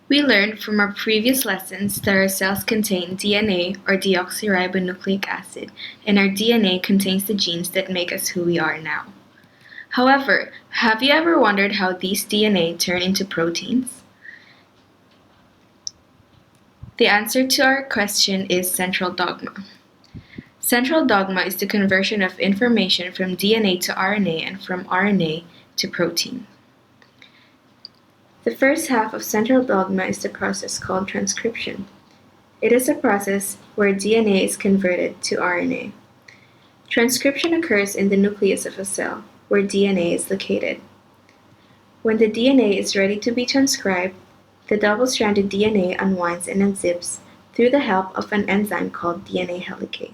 We learned from our previous lessons that our cells contain DNA, or deoxyribonucleic acid, and our DNA contains the genes that make us who we are now. However, have you ever wondered how these DNA turn into proteins? The answer to our question is central dogma. Central dogma is the conversion of information from DNA to RNA and from RNA to protein. The first half of central dogma is the process called transcription. It is a process where DNA is converted to RNA. Transcription occurs in the nucleus of a cell, where DNA is located. When the DNA is ready to be transcribed, the double-stranded DNA unwinds and unzips through the help of an enzyme called DNA helicase.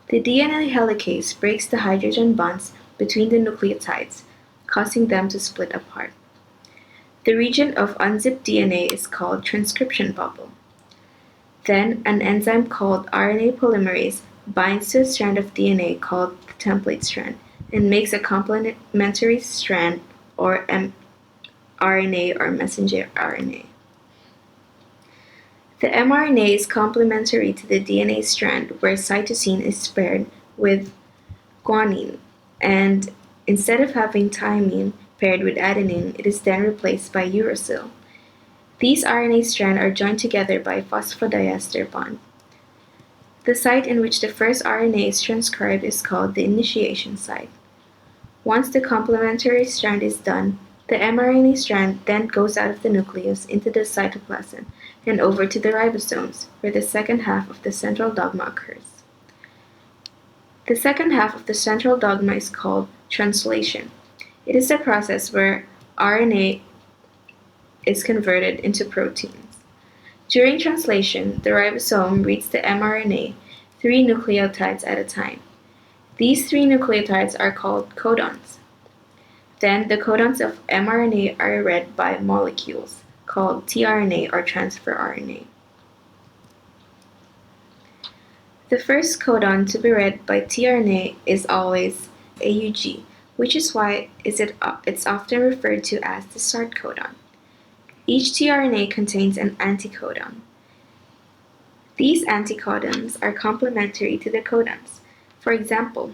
The DNA helicase breaks the hydrogen bonds between the nucleotides, causing them to split apart. The region of unzipped DNA is called transcription bubble. Then, an enzyme called RNA polymerase binds to a strand of DNA called the template strand and makes a complementary strand, or mRNA or messenger RNA. The mRNA is complementary to the DNA strand, where cytosine is paired with guanine, and instead of having thymine paired with adenine, it is then replaced by uracil. These RNA strands are joined together by a phosphodiester bond. The site in which the first RNA is transcribed is called the initiation site. Once the complementary strand is done, the mRNA strand then goes out of the nucleus into the cytoplasm and over to the ribosomes, where the second half of the central dogma occurs. The second half of the central dogma is called translation. It is a process where RNA is converted into proteins. During translation, the ribosome reads the mRNA 3 nucleotides at a time. These 3 nucleotides are called codons. Then the codons of mRNA are read by molecules, called tRNA or transfer RNA. The first codon to be read by tRNA is always AUG, which is why it's often referred to as the start codon. Each tRNA contains an anticodon. These anticodons are complementary to the codons. For example,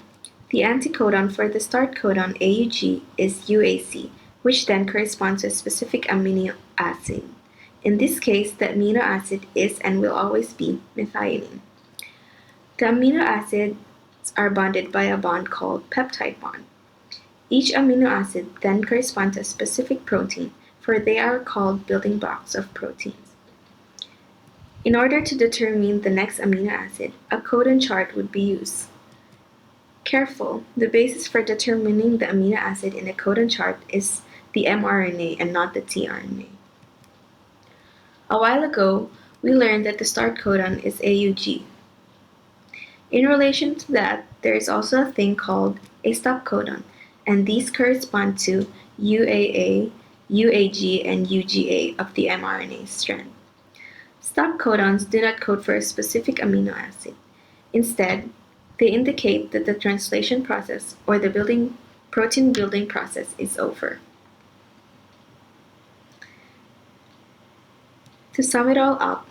the anticodon for the start codon AUG is UAC, which then corresponds to a specific amino acid. In this case, the amino acid is and will always be methionine. The amino acids are bonded by a bond called peptide bond. Each amino acid then corresponds to a specific protein, for they are called building blocks of proteins. In order to determine the next amino acid, a codon chart would be used. Careful, the basis for determining the amino acid in a codon chart is the mRNA and not the tRNA. A while ago, we learned that the start codon is AUG. In relation to that, there is also a thing called a stop codon, and these correspond to UAA, UAG, and UGA of the mRNA strand. Stop codons do not code for a specific amino acid. Instead, they indicate that the translation process or the protein building process is over. To sum it all up,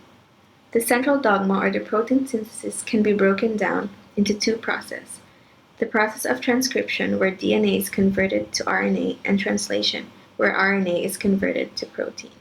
the central dogma or the protein synthesis can be broken down into 2 processes. The process of transcription, where DNA is converted to RNA, and translation, where RNA is converted to protein.